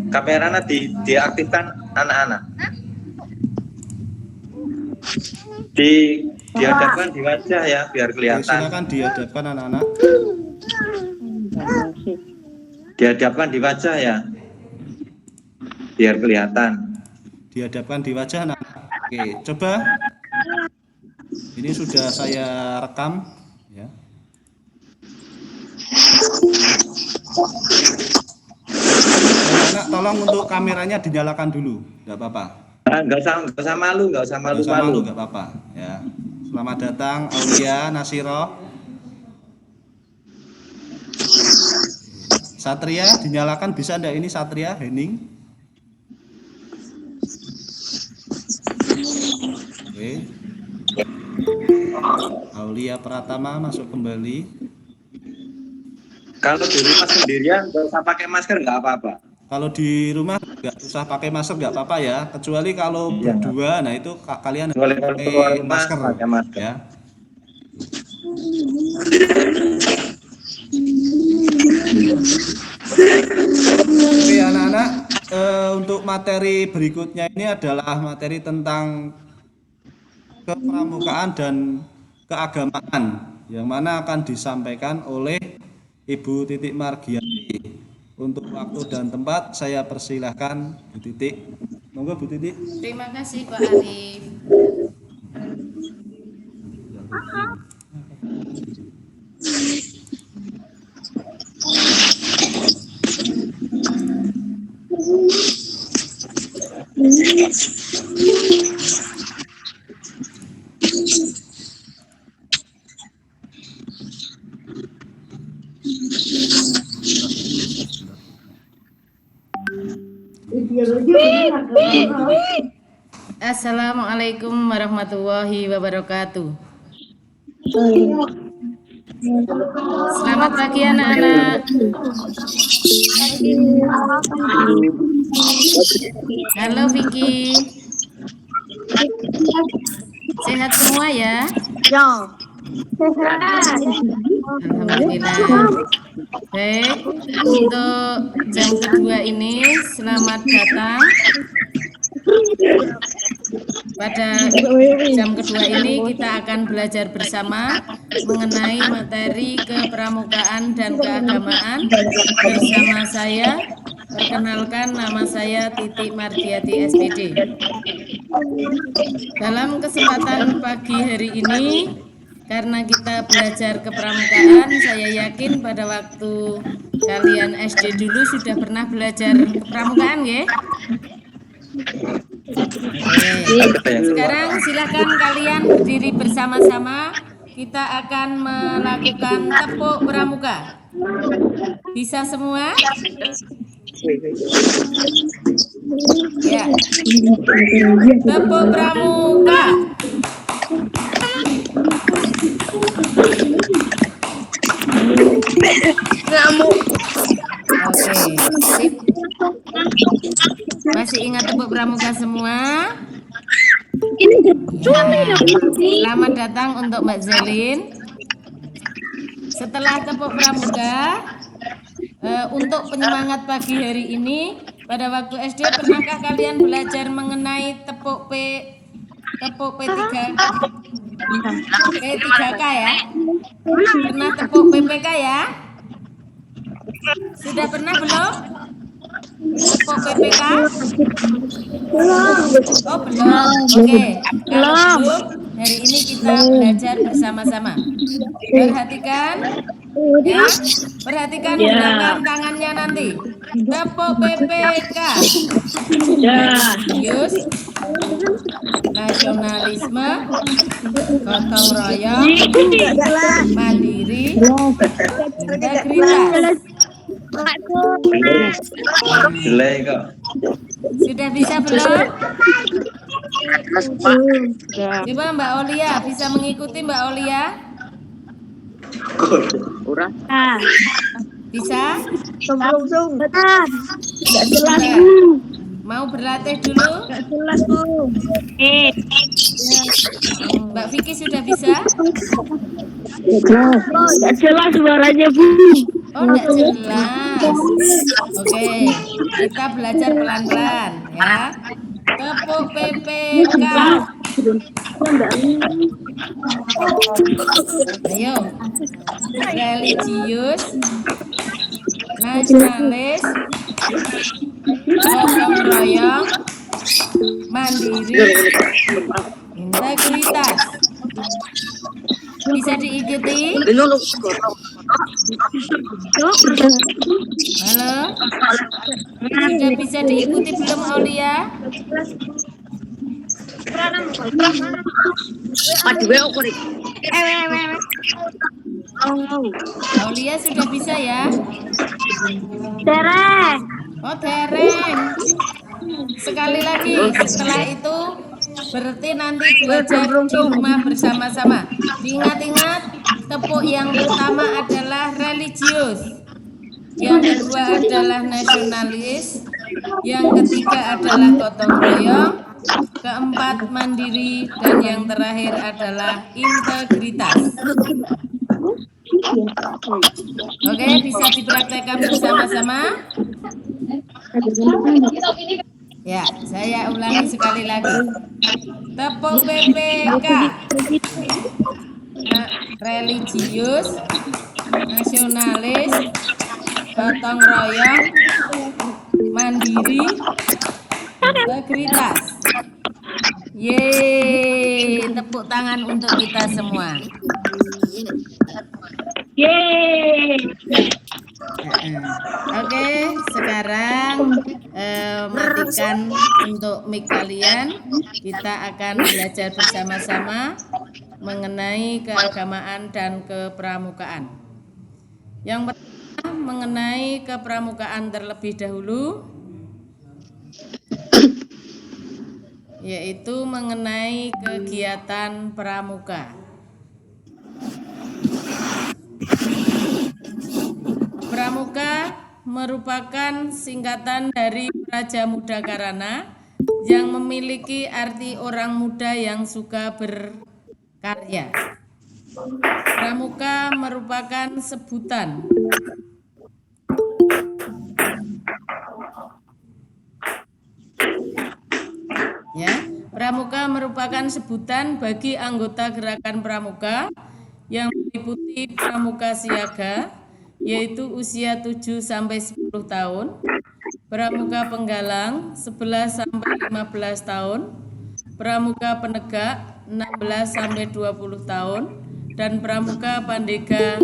Kameranya diaktifkan anak-anak. Dihadapkan di wajah ya biar kelihatan. Silakan dihadapkan anak-anak. Dihadapkan di wajah ya. Biar kelihatan. Dihadapkan di wajah anak. Oke, coba. Ini sudah saya rekam ya. Anak, tolong untuk kameranya dinyalakan dulu, enggak apa-apa. Enggak usah malu, enggak usah malu-malu. Enggak apa-apa ya. Selamat datang Aulia Nasiro. Satria dinyalakan bisa enggak ini Satria Hening? Oke. Aulia Pratama masuk kembali. Kalau di rumah sendirian nggak usah pakai masker nggak apa-apa. Kalau di rumah nggak usah pakai masker nggak apa-apa ya. Kecuali kalau berdua, nah itu kalian pakai masker ya. Oke anak-anak, untuk materi berikutnya ini adalah materi tentang kepramukaan dan keagamaan yang mana akan disampaikan oleh Ibu Titik Margiati. Untuk waktu dan tempat saya persilahkan Bu Titik. Monggo Bu Titik. Terima kasih Pak Arif. Assalamualaikum warahmatullahi wabarakatuh. Selamat pagi anak-anak. Halo Vicky. Sehat semua ya? Ya. Alhamdulillah. Baik, untuk jam kedua ini selamat datang. Pada jam kedua ini kita akan belajar bersama mengenai materi kepramukaan dan keagamaan bersama saya. Perkenalkan, nama saya Titik Margiati SPD. Dalam kesempatan pagi hari ini, karena kita belajar kepramukaan, saya yakin pada waktu kalian SD dulu sudah pernah belajar kepramukaan ya? Sekarang silakan kalian berdiri bersama-sama. Kita akan melakukan tepuk pramuka. Bisa semua? Ya. Tepuk pramuka. Oke, sip. Masih ingat tepuk pramuka semua? Ya. Selamat datang untuk Mbak Zelin. Setelah tepuk pramuka, untuk penyemangat pagi hari ini, pada waktu SD pernahkah kalian belajar mengenai tepuk P3K ya? Pernah tepuk PPK ya? Sudah pernah belum? Tepuk PPK? Oh belum. Oke. Kalau belum, hari ini kita belajar bersama-sama. Perhatikan, ya. Perhatikan gerakan tangannya nanti. Tepuk PPK. Yus. Nasionalisme, gotong royong, mandiri, integritas. Sudah bisa belum? Coba Mbak Olia, bisa mengikuti Mbak Olia? Bisa? Mau berlatih dulu? Mbak Vicky sudah bisa? Tidak jelas suaranya Bu. Oh, tidak jelas. Oke. Kita belajar pelan-pelan ya. Tepuk PPK. Ayo. Religius, nasionalis, gotong royong, mandiri, integritas. Bisa diikuti? Halo? Sudah bisa diikuti belum, Aulia? Aulia sudah bisa ya? Oh, dereng. Sekali lagi, setelah itu berarti nanti belajar di rumah bersama-sama. Diingat-ingat, tepuk yang pertama adalah religius, yang kedua adalah nasionalis, yang ketiga adalah gotong royong, keempat mandiri, dan yang terakhir adalah integritas. Oke, bisa dipraktekkan bersama-sama. Ya, saya ulangi sekali lagi. Tepuk PPK. Religius, nasionalis, gotong royong, mandiri, integritas. Yeay, tepuk tangan untuk kita semua. Oke, sekarang matikan untuk mic kalian. Kita akan belajar bersama-sama mengenai keagamaan dan kepramukaan. Yang pertama, mengenai kepramukaan terlebih dahulu, yaitu mengenai kegiatan pramuka. Pramuka merupakan singkatan dari Praja Muda Karana yang memiliki arti orang muda yang suka berkarya. Pramuka merupakan sebutan Pramuka merupakan sebutan bagi anggota gerakan pramuka yang meliputi pramuka siaga, yaitu usia 7 sampai 10 tahun, pramuka penggalang 11 sampai 15 tahun, pramuka penegak 16 sampai 20 tahun, dan pramuka pandega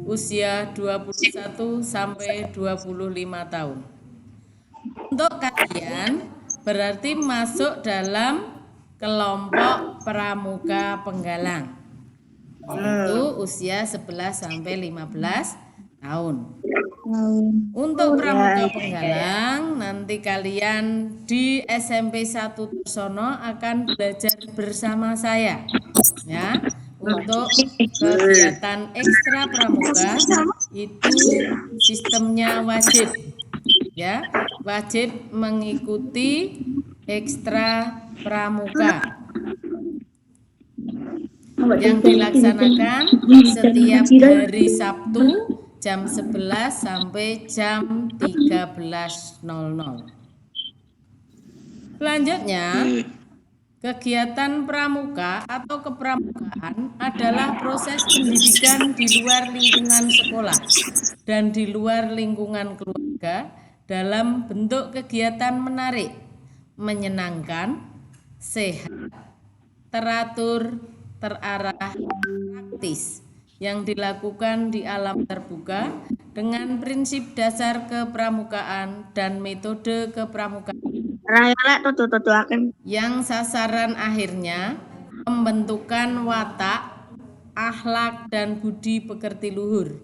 usia 21 sampai 25 tahun. Untuk kalian berarti masuk dalam kelompok pramuka penggalang, yaitu usia 11 sampai 15 tahun. Untuk pramuka penggalang, nanti kalian di SMP 1 Tursono akan belajar bersama saya, ya. Untuk kegiatan ekstra pramuka itu sistemnya wajib, ya, wajib mengikuti ekstra pramuka yang dilaksanakan setiap hari Sabtu jam 11 sampai jam 13.00. Selanjutnya, kegiatan pramuka atau kepramukaan adalah proses pendidikan di luar lingkungan sekolah dan di luar lingkungan keluarga dalam bentuk kegiatan menarik, menyenangkan, sehat, teratur, terarah, praktis yang dilakukan di alam terbuka dengan prinsip dasar kepramukaan dan metode kepramukaan yang sasaran akhirnya pembentukan watak, akhlak, dan budi pekerti luhur.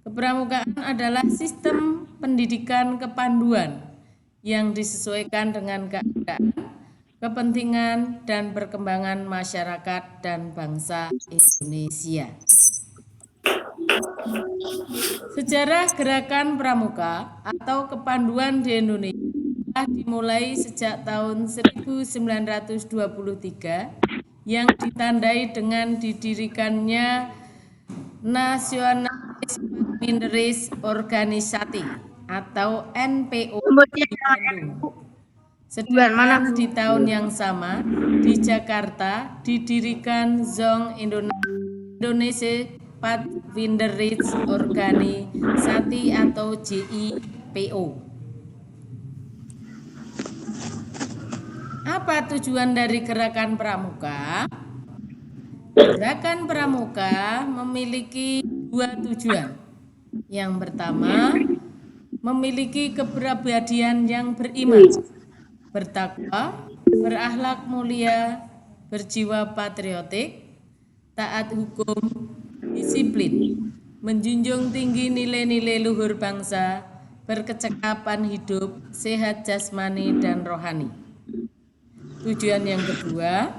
Kepramukaan adalah sistem pendidikan kepanduan yang disesuaikan dengan keadaan, kepentingan, dan perkembangan masyarakat dan bangsa Indonesia. Sejarah gerakan pramuka atau kepanduan di Indonesia dimulai sejak tahun 1923 yang ditandai dengan didirikannya Nasionalis Minderis Organisasi atau NPO Kemudian di Bandung. bulan mana, Sedangkan Bu? di tahun yang sama di Jakarta didirikan Zong Indonesia Pathfinder Organisasi atau JIPO. Apa tujuan dari Gerakan Pramuka? Gerakan Pramuka memiliki dua tujuan. Yang pertama, memiliki kepribadian yang beriman, bertakwa, berakhlak mulia, berjiwa patriotik, taat hukum, disiplin, menjunjung tinggi nilai-nilai luhur bangsa, berkecakapan hidup, sehat jasmani dan rohani. Tujuan yang kedua,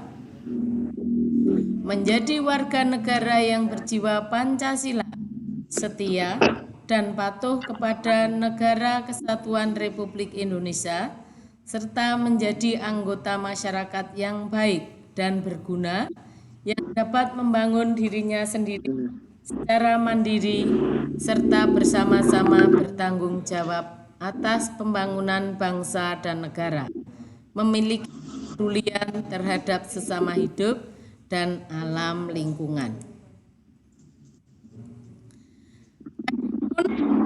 menjadi warga negara yang berjiwa Pancasila, setia, dan patuh kepada Negara Kesatuan Republik Indonesia, serta menjadi anggota masyarakat yang baik dan berguna yang dapat membangun dirinya sendiri secara mandiri serta bersama-sama bertanggung jawab atas pembangunan bangsa dan negara, memiliki kepedulian terhadap sesama hidup dan alam lingkungan.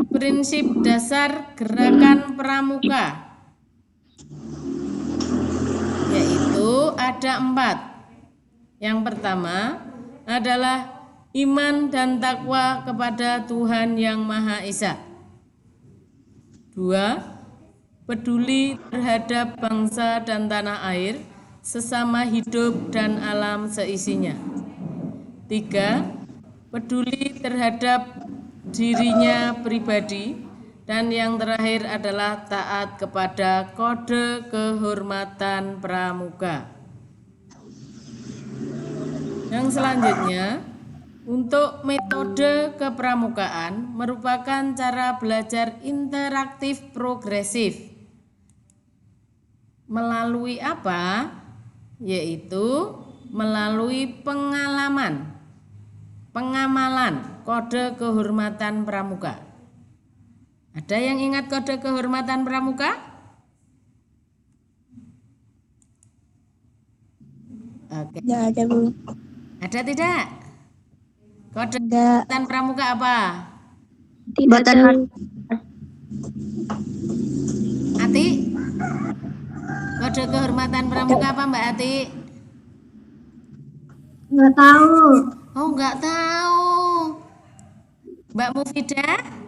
Prinsip dasar Gerakan Pramuka yaitu ada 4. Yang pertama adalah iman dan takwa kepada Tuhan Yang Maha Esa. 2. Peduli terhadap bangsa dan tanah air, sesama hidup dan alam seisinya. 3. Peduli terhadap dirinya pribadi. Dan yang terakhir adalah taat kepada kode kehormatan pramuka. Yang selanjutnya, untuk metode kepramukaan merupakan cara belajar interaktif progresif. Melalui apa? Yaitu melalui pengamalan kode kehormatan pramuka. Ada yang ingat kode kehormatan pramuka? Oke. Tidak ada, Bu. Ada tidak? Kode Tidak. kehormatan pramuka apa? Tidak tahu. Ati? Kode kehormatan pramuka apa Mbak Ati? Nggak tahu. Oh, nggak tahu. Mbak Mufidah?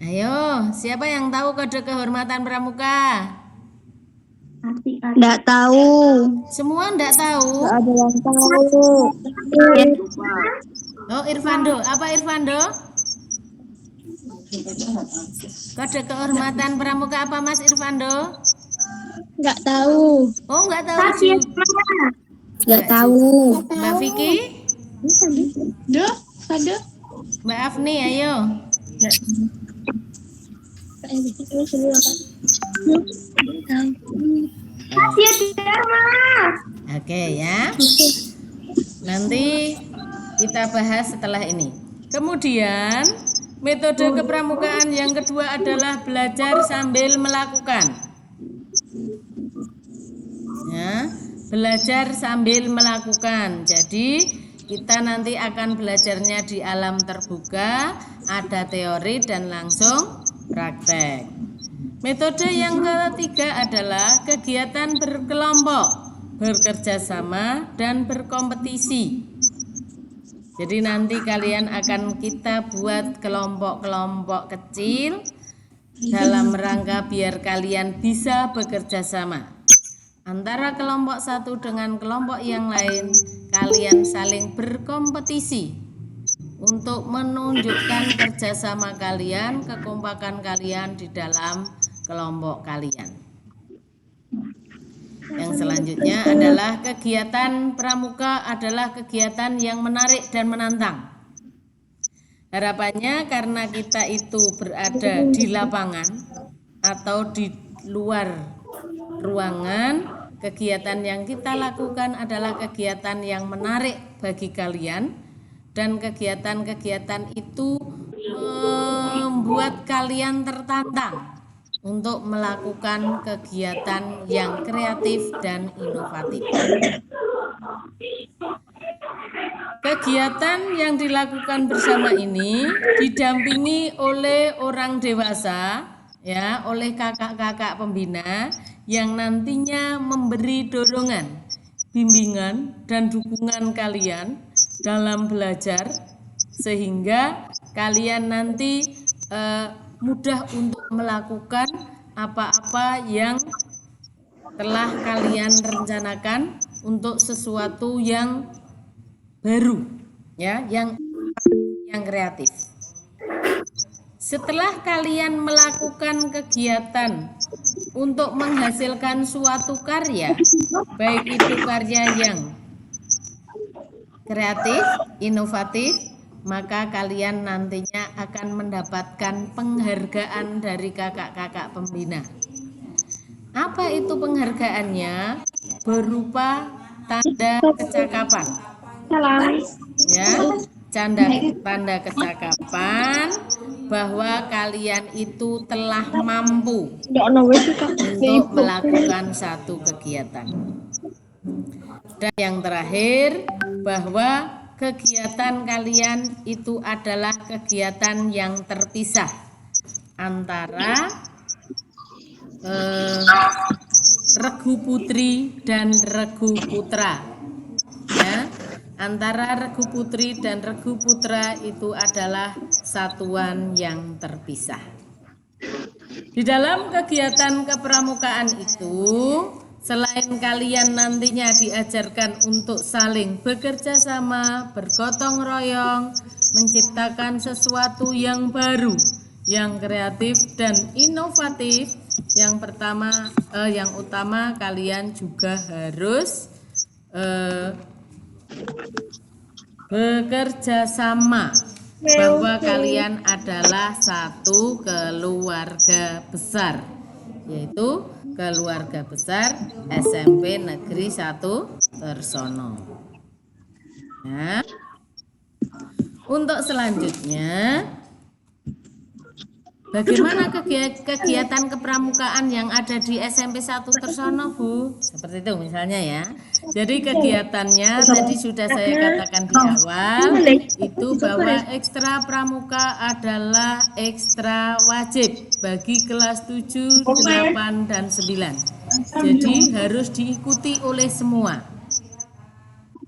Ayo, siapa yang tahu kode kehormatan pramuka? Nggak tahu. Semua nggak tahu? Nggak ada yang tahu. Oh, Irfando. Apa Irfando? Kode kehormatan pramuka apa Mas Irfando? Nggak tahu. Oh, nggak tahu juga. Nggak tahu. Mbak Vicky? Ada. Mbak Afni, ayo. Oke ya. Nanti kita bahas setelah ini. Kemudian metode kepramukaan yang kedua adalah belajar sambil melakukan. Ya, belajar sambil melakukan. Jadi kita nanti akan belajarnya di alam terbuka, ada teori dan langsung praktek. Metode yang ketiga adalah kegiatan berkelompok, bekerja sama, dan berkompetisi. Jadi nanti kalian akan kita buat kelompok-kelompok kecil dalam rangka biar kalian bisa bekerja sama. Antara kelompok satu dengan kelompok yang lain, kalian saling berkompetisi untuk menunjukkan kerjasama kalian, kekompakan kalian di dalam kelompok kalian. Yang selanjutnya adalah kegiatan pramuka adalah kegiatan yang menarik dan menantang. Harapannya karena kita itu berada di lapangan atau di luar ruangan, kegiatan yang kita lakukan adalah kegiatan yang menarik bagi kalian dan kegiatan-kegiatan itu membuat kalian tertantang untuk melakukan kegiatan yang kreatif dan inovatif. Kegiatan yang dilakukan bersama ini didampingi oleh orang dewasa, ya, oleh kakak-kakak pembina yang nantinya memberi dorongan, bimbingan dan dukungan kalian dalam belajar sehingga kalian nanti mudah untuk melakukan apa-apa yang telah kalian rencanakan untuk sesuatu yang baru, ya, yang kreatif. Setelah kalian melakukan kegiatan untuk menghasilkan suatu karya, baik itu karya yang kreatif, inovatif, maka kalian nantinya akan mendapatkan penghargaan dari kakak-kakak pembina. Apa itu penghargaannya? Berupa tanda kecakapan. Ya, tanda kecakapan bahwa kalian itu telah mampu untuk melakukan satu kegiatan. Dan yang terakhir, bahwa kegiatan kalian itu adalah kegiatan yang terpisah antara regu putri dan regu putra, ya. Antara regu putri dan regu putra itu adalah satuan yang terpisah. Di dalam kegiatan kepramukaan itu, selain kalian nantinya diajarkan untuk saling bekerja sama, bergotong royong, menciptakan sesuatu yang baru, yang kreatif dan inovatif, yang utama kalian juga harus bekerja sama, bahwa kalian adalah satu keluarga besar, yaitu keluarga besar SMP Negeri 1 Tersono. Nah, untuk selanjutnya, bagaimana kegiatan kepramukaan yang ada di SMP 1 Tersono, Bu? Seperti itu misalnya ya. Jadi kegiatannya tadi sudah saya katakan di awal, itu bahwa ekstra pramuka adalah ekstra wajib bagi kelas 7, 8, dan 9. Jadi harus diikuti oleh semua.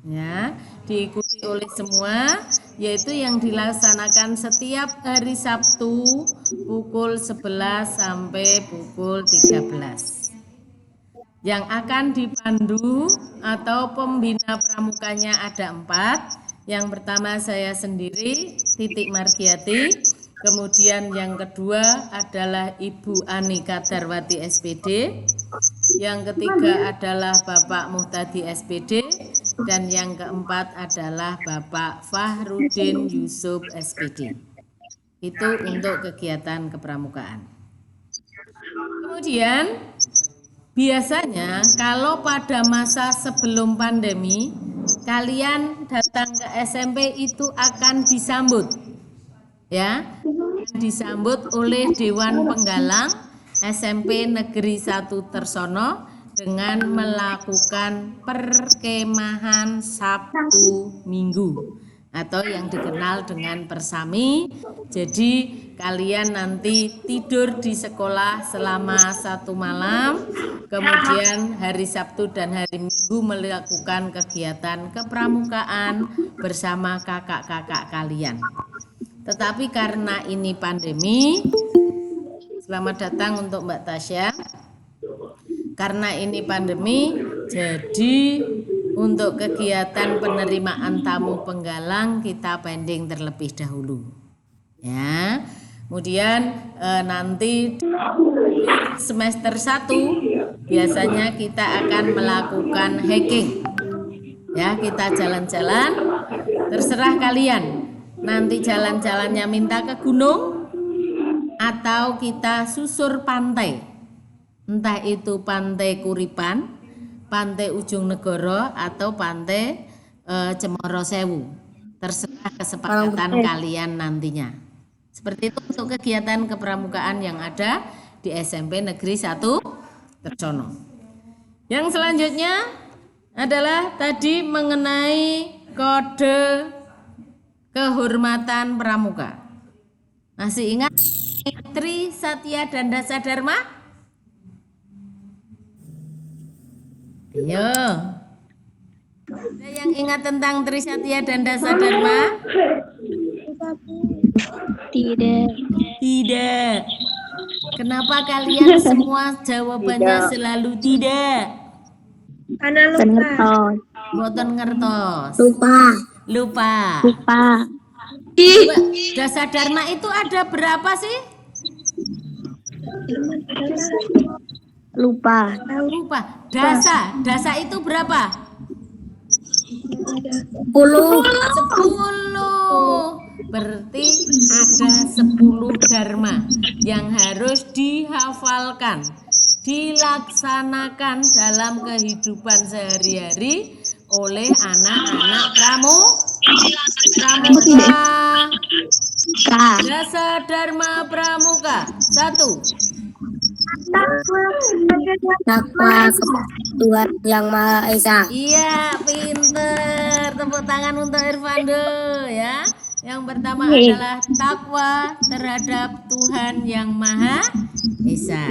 Ya, diikuti oleh semua, yaitu yang dilaksanakan setiap hari Sabtu pukul 11 sampai pukul 13. Yang akan dipandu atau pembina pramukanya ada 4. Yang pertama saya sendiri, Titik Margiati. Kemudian yang kedua adalah Ibu Ani Kadarwati SPD. Yang ketiga adalah Bapak Muhtadi SPD. Dan yang keempat adalah Bapak Fahrudin Yusuf SPD. Itu untuk kegiatan kepramukaan. Kemudian biasanya kalau pada masa sebelum pandemi, kalian datang ke SMP itu akan disambut, ya, disambut oleh Dewan Penggalang SMP Negeri 1 Tersono dengan melakukan perkemahan Sabtu Minggu atau yang dikenal dengan persami. Jadi kalian nanti tidur di sekolah selama 1 malam, kemudian hari Sabtu dan hari Minggu melakukan kegiatan kepramukaan bersama kakak-kakak kalian. Tetapi karena ini pandemi, selamat datang untuk Mbak Tasya. Karena ini pandemi, jadi untuk kegiatan penerimaan tamu penggalang kita pending terlebih dahulu. Ya, kemudian nanti semester 1 biasanya kita akan melakukan hiking. Ya, kita jalan-jalan, terserah kalian. Nanti jalan-jalannya minta ke gunung atau kita susur pantai. Entah itu pantai Kuripan, pantai Ujung Negoro atau pantai Cemoro Sewu. terserah kesepakatan kalian nantinya. Seperti itu untuk kegiatan kepramukaan yang ada di SMP Negeri 1 Tersono. Yang selanjutnya adalah tadi mengenai kode kehormatan pramuka. Masih ingat Tri, Satya, dan Dasa Dharma? Ayo. Ada yang ingat tentang Tri, Satya, dan Dasa Dharma? Tidak. Tidak. Kenapa kalian semua jawabannya selalu tidak? Karena lupa. Boten ngertos. Lupa. Lupa. Dasa Dharma itu ada berapa sih? Lupa. Lupa. Dasa itu berapa? 10. 10. Berarti ada 10 dharma yang harus dihafalkan, dilaksanakan dalam kehidupan sehari-hari oleh anak-anak pramuka. Dasa Dharma Pramuka. 1. Takwa Tuhan Yang Maha Esa. Iya, pinter. Tepuk tangan untuk Irfando ya. Yang pertama adalah takwa terhadap Tuhan Yang Maha Esa.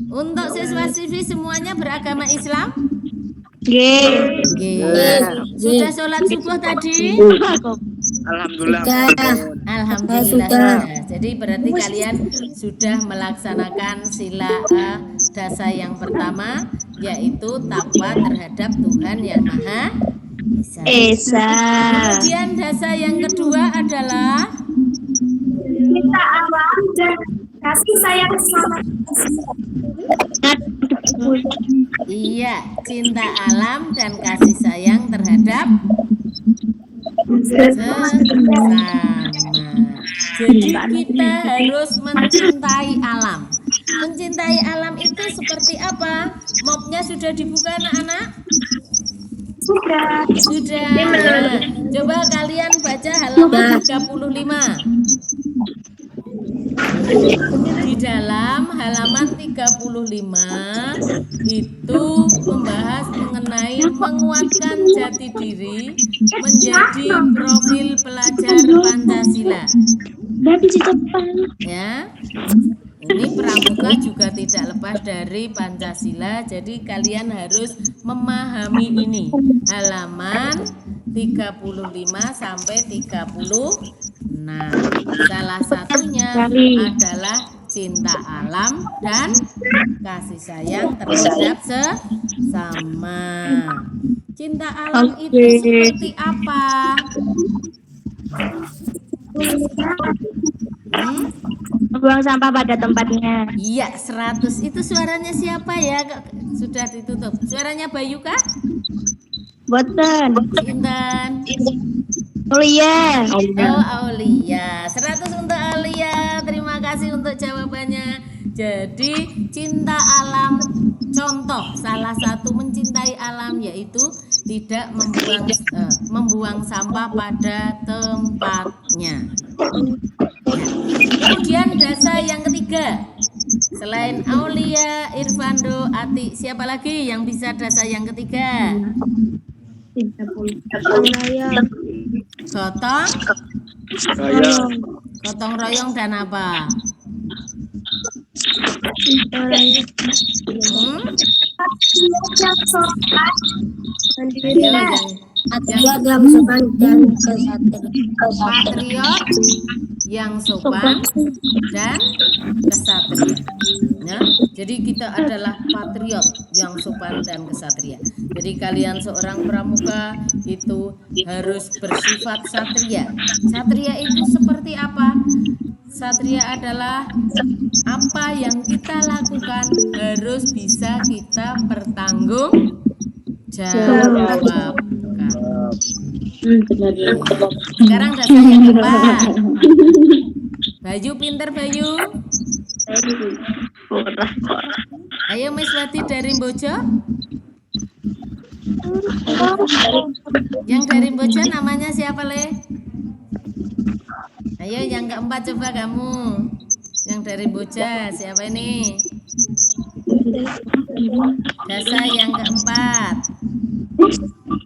Untuk siswa-siswi semuanya beragama Islam? G. Sudah sholat subuh tadi? Alhamdulillah. Alhamdulillah sudah. Jadi berarti kalian sudah melaksanakan sila dasa yang pertama, yaitu takwa terhadap Tuhan Yang Maha Esa. Kemudian dasa yang kedua adalah Kita awal dan kasih sayang sama. iya, cinta alam dan kasih sayang terhadap sesama. Jadi kita harus mencintai alam. Mencintai alam itu seperti apa? Mapnya sudah dibuka anak-anak? Sudah. Nah, coba kalian baca halaman 35. Di dalam halaman 35 itu membahas mengenai menguatkan jati diri menjadi profil pelajar Pancasila. Ya. Ini pramuka juga tidak lepas dari Pancasila, jadi kalian harus memahami ini. Halaman 35 sampai 36. Salah satunya adalah cinta alam dan kasih sayang terhadap sesama. Cinta alam itu seperti apa? Buang sampah pada tempatnya. Iya, 100. Itu suaranya siapa ya? Sudah ditutup. Suaranya Bayu kah? Boten. Intan. Aulia. Oh, Aulia. 100 untuk Aulia. Terima kasih untuk jawabannya. Jadi, cinta alam, contoh salah satu mencintai alam yaitu tidak membuang sampah pada tempatnya. Kemudian dasa yang ketiga, selain Aulia, Irfando, Ati, siapa lagi yang bisa dasa yang ketiga? Gotong royong dan apa? Patriot yang sopan dan Patriot yang sopan dan kesatria. Ya, jadi kita adalah patriot yang sopan dan kesatria. Jadi kalian seorang pramuka itu harus bersifat satria. Satria itu seperti apa? Satria adalah apa yang kita lakukan harus bisa kita pertanggungjawabkan. Sekarang dasa yang keempat. Bayu pinter Bayu. Ayo Miss Wati dari Bojo. Yang dari Boja namanya siapa, Le? Ayo yang keempat coba kamu. Yang dari Boja siapa ini? Dasa yang keempat.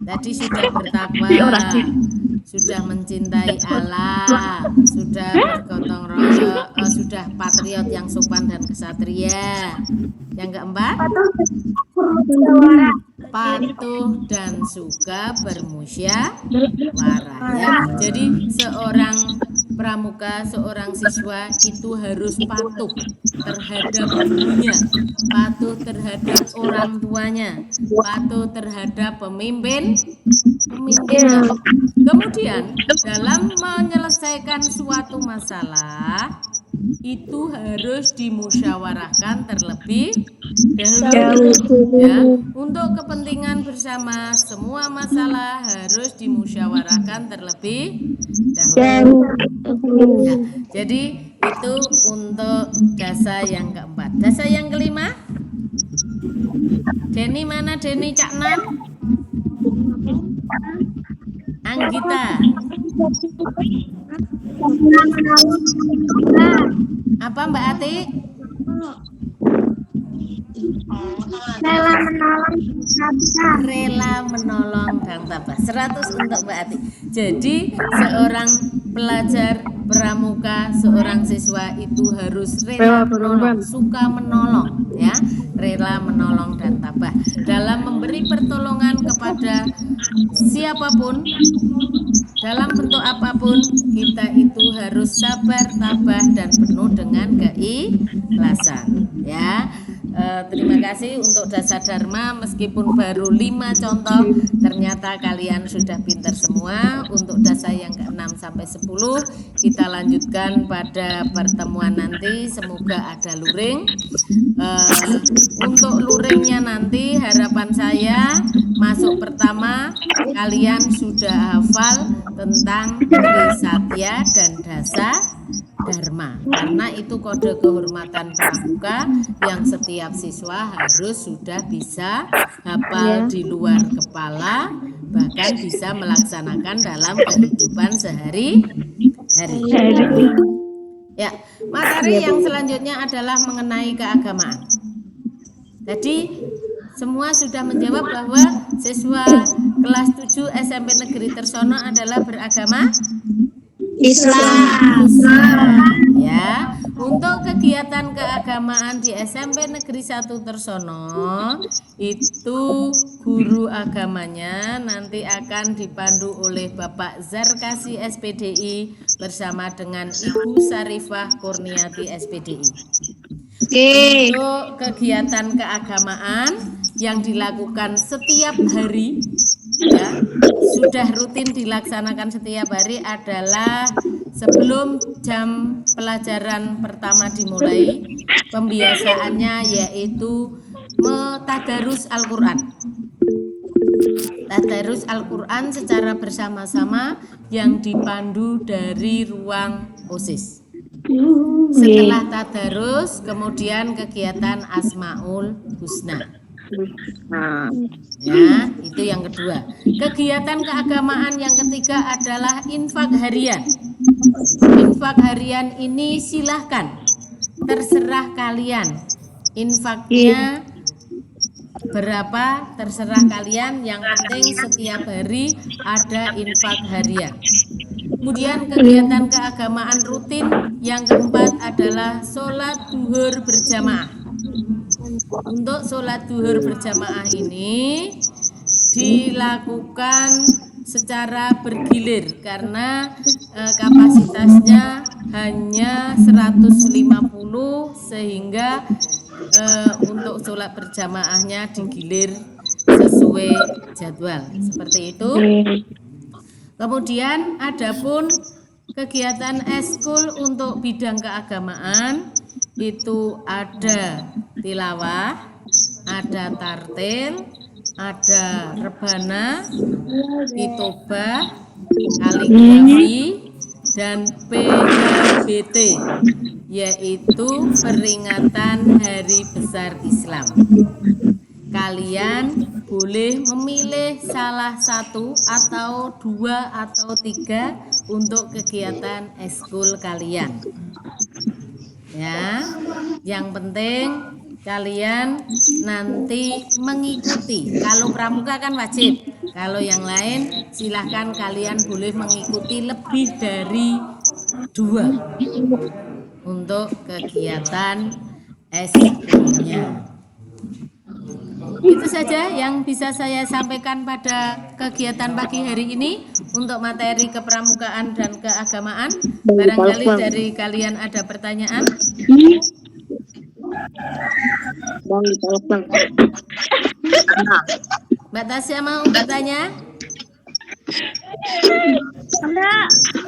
Tadi sudah bertakwa, sudah mencintai Allah, sudah bergotong royong, sudah patriot yang sopan dan kesatria. Yang keempat, patuh dan suka bermusyawarah. Ya. Jadi seorang pramuka, seorang siswa itu harus patuh terhadap gurunya, patuh terhadap orang tuanya, patuh terhadap pemimpinnya. Kemudian dalam menyelesaikan suatu masalah itu harus dimusyawarahkan terlebih dahulu. Ya, untuk kepentingan bersama semua masalah harus dimusyawarahkan terlebih dahulu. Ya, jadi itu untuk dasa yang keempat. Dasa yang kelima, Deni mana Deni Cak Nan? Anggita. Apa Mbak Ati? Rela menolong dan tabah. 100 untuk Mbak Ati. Jadi seorang pelajar pramuka, seorang siswa itu harus rela menolong, suka menolong, ya, rela menolong dan tabah dalam memberi pertolongan kepada siapapun, dalam bentuk apapun. Kita itu harus sabar, tabah dan penuh dengan keikhlasan, ya. Terima kasih untuk Dasa Dharma, meskipun baru 5 contoh, ternyata kalian sudah pintar semua. Untuk dasa yang ke-6 sampai 10 kita lanjutkan pada pertemuan nanti, semoga ada luring. Untuk luringnya nanti harapan saya masuk pertama kalian sudah hafal tentang Trisatya dan Dasa Dharma, karena itu kode kehormatan pramuka yang setiap siswa harus sudah bisa hafal di luar kepala, bahkan bisa melaksanakan dalam kehidupan sehari-hari. Ya, materi yang selanjutnya adalah mengenai keagamaan. Jadi semua sudah menjawab bahwa siswa kelas 7 SMP Negeri Tersono adalah beragama Islam. Ya, untuk kegiatan keagamaan di SMP Negeri 1 Tersono itu guru agamanya nanti akan dipandu oleh Bapak Zarkasi SPDI bersama dengan Ibu Sarifah Kurniati SPDI. Untuk kegiatan keagamaan yang dilakukan setiap hari, ya, sudah rutin dilaksanakan setiap hari adalah sebelum jam pelajaran pertama dimulai, pembiasaannya yaitu tadarus Al-Quran. Tadarus Al-Quran secara bersama-sama yang dipandu dari ruang OSIS. Setelah tadarus, kemudian kegiatan Asmaul Husna. Ya, itu yang kedua. Kegiatan keagamaan yang ketiga adalah infak harian. Infak harian ini silahkan, terserah kalian. Infaknya berapa terserah kalian, yang penting setiap hari ada infak harian. Kemudian kegiatan keagamaan rutin yang keempat adalah sholat duhur berjamaah. Untuk sholat duhur berjamaah ini dilakukan secara bergilir karena kapasitasnya hanya 150, sehingga untuk sholat berjamaahnya digilir sesuai jadwal seperti itu. Kemudian adapun kegiatan eskul untuk bidang keagamaan itu ada tilawah, ada tartil, ada rebana, kitobah, kaligrafi, dan PHBT, yaitu peringatan Hari Besar Islam. Kalian boleh memilih salah satu atau 2 atau 3 untuk kegiatan ekskul kalian. Ya, yang penting kalian nanti mengikuti. Kalau pramuka kan wajib. Kalau yang lain silahkan kalian boleh mengikuti lebih dari 2 untuk kegiatan ekskulnya. Itu saja yang bisa saya sampaikan pada kegiatan pagi hari ini untuk materi kepramukaan dan keagamaan. Barangkali dari kalian ada pertanyaan? Mbak Tasya mau bertanya?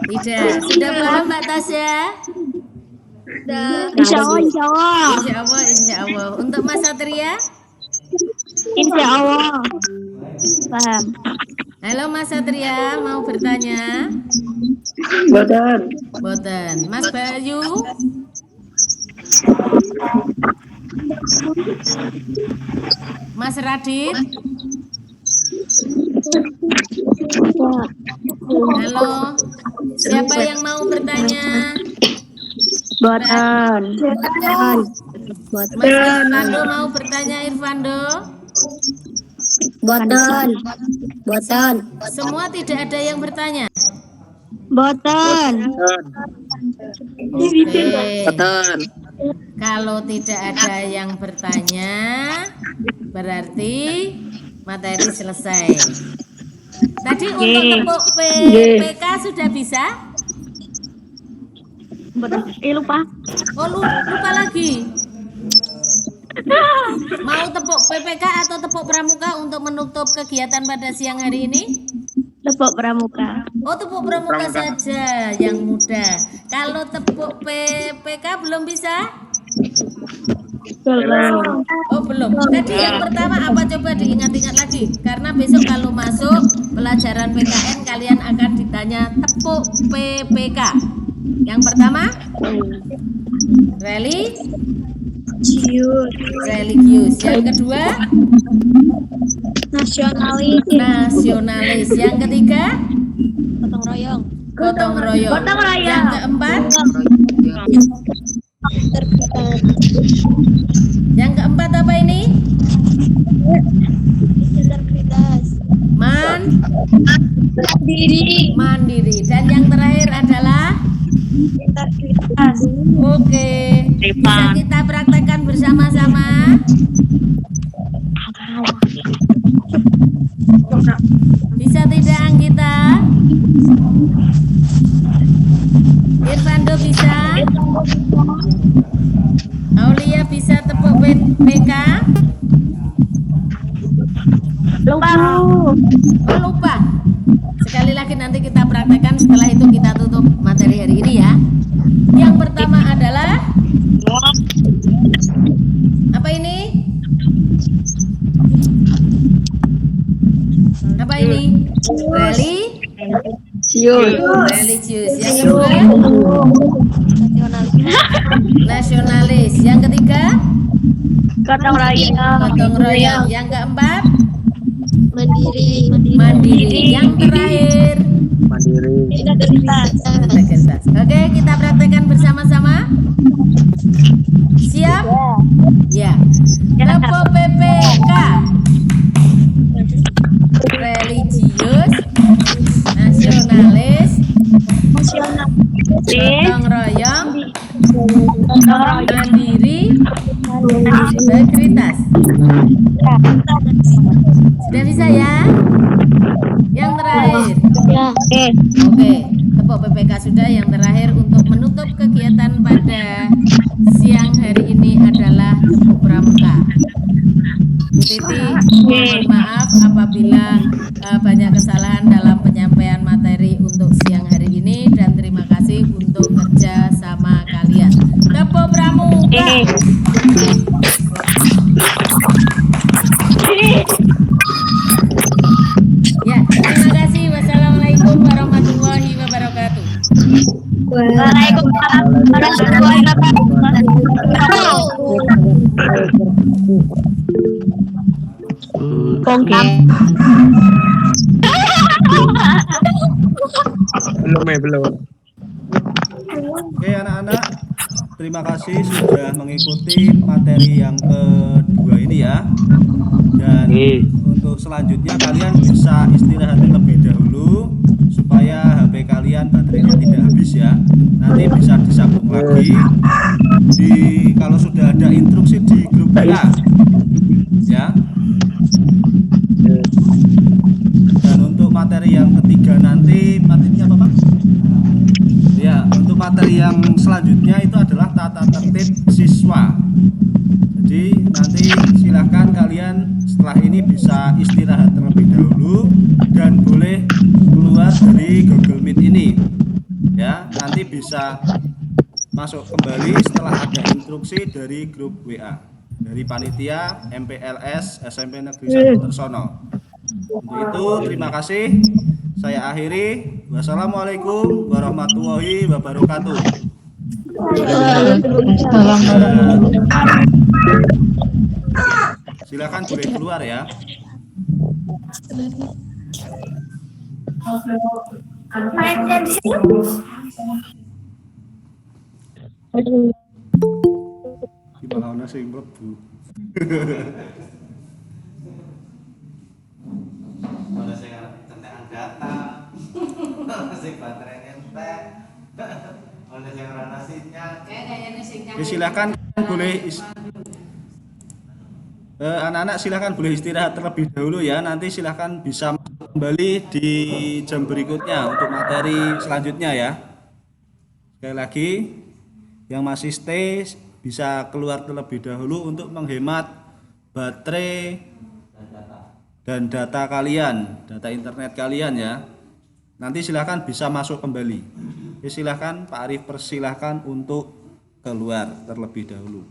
Tidak. Sudah paham Mbak Tasya? Insya Allah, insya Allah. Insya Allah, insya Allah. Untuk Mas Satria? Insya Allah. Paham. Halo Mas Satria, mau bertanya? Boten. Mas Bayu? Mas Radit? Halo, siapa yang mau bertanya? Boten. Mas Irfando mau bertanya, Irfando? Boten. Semua tidak ada yang bertanya? Boten. Oke. Kalau tidak ada yang bertanya, berarti materi selesai. Tadi untuk tepuk PK sudah bisa? Lupa. Oh, lupa lagi. Mau tepuk PPK atau tepuk pramuka untuk menutup kegiatan pada siang hari ini? Tepuk pramuka. Oh, tepuk pramuka saja yang mudah. Kalau tepuk PPK belum bisa? Belum. Oh, belum. Tadi yang pertama apa, coba diingat-ingat lagi. Karena besok kalau masuk pelajaran PKN kalian akan ditanya tepuk PPK. Yang pertama religius. Yang kedua nasionalis. Yang ketiga gotong royong. Yang keempat apa ini? Mandiri. Dan yang terakhir adalah oke. Bisa kita praktekkan bersama-sama? Bisa tidak Anggita? Irfando bisa? Aulia bisa tepuk PK? Lupa. Oh, lupa. Sekali lagi nanti kita praktekkan, setelah itu kita tutup materi hari ini ya. Yang pertama adalah apa ini? Apa ini? Religius. Yang kedua nasionalis. Yang ketiga Gotong royong. Yang keempat mandiri. Yang terakhir integritas. Oke, kita praktekkan bersama-sama. Siap? Ya. Tepuk PPK. Religius, nasionalis, gotong royong, mandiri, integritas. Sudah bisa ya? Yang terakhir. Oke, tepuk PPK sudah. Yang terakhir untuk menutup kegiatan pada siang hari ini adalah tepuk pramuka. Titi, mohon maaf apabila banyak kesalahan dalam penyampaian materi untuk siang hari ini, dan terima kasih untuk kerja sama kalian. Tepuk pramuka. Ya, terima kasih. Wassalamualaikum warahmatullahi wabarakatuh. Waalaikumsalam warahmatullahi wabarakatuh. Oke. Belum. Oke anak-anak, terima kasih sudah mengikuti materi yang kedua ini ya. Dan untuk selanjutnya kalian bisa istirahat terlebih dahulu supaya HP kalian baterainya tidak habis ya. Nanti bisa disambung lagi kalau sudah ada instruksi di grup WA ya. Dan untuk materi yang ketiga nanti materinya apa Pak? Ya, untuk materi yang selanjutnya itu adalah tata tertib siswa. Jadi nanti silahkan kalian setelah ini bisa istirahat terlebih dahulu dan boleh keluar dari Google Meet ini. Ya, nanti bisa masuk kembali setelah ada instruksi dari grup WA dari panitia MPLS SMP Negeri 1 Tersono. Untuk itu terima kasih. Saya akhiri. Wassalamualaikum warahmatullahi wabarakatuh. Silakan boleh keluar ya. Gimana sih mlebu? Mana sing centekan data, mana sing baterainya entek, mana sing ora nasinya. Silakan boleh anak-anak silakan boleh istirahat terlebih dahulu ya. Nanti silakan bisa kembali di jam berikutnya untuk materi selanjutnya ya. Sekali lagi yang masih stay bisa keluar terlebih dahulu untuk menghemat baterai dan data kalian, data internet kalian ya. Nanti silakan bisa masuk kembali. Silakan Pak Arif persilahkan untuk keluar terlebih dahulu.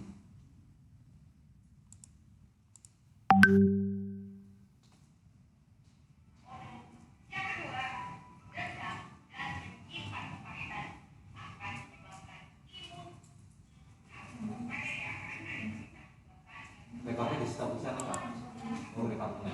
Rekodnya di stop bisa nih Pak. Oh, rekodnya.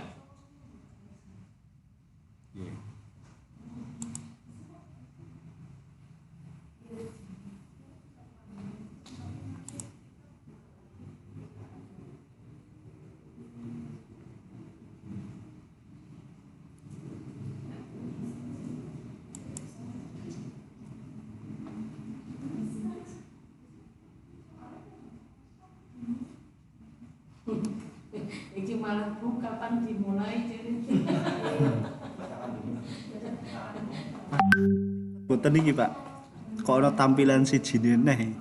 Iki malah kapan dimulai jadi. Boten iki Pak. Kok ana tampilan siji neh.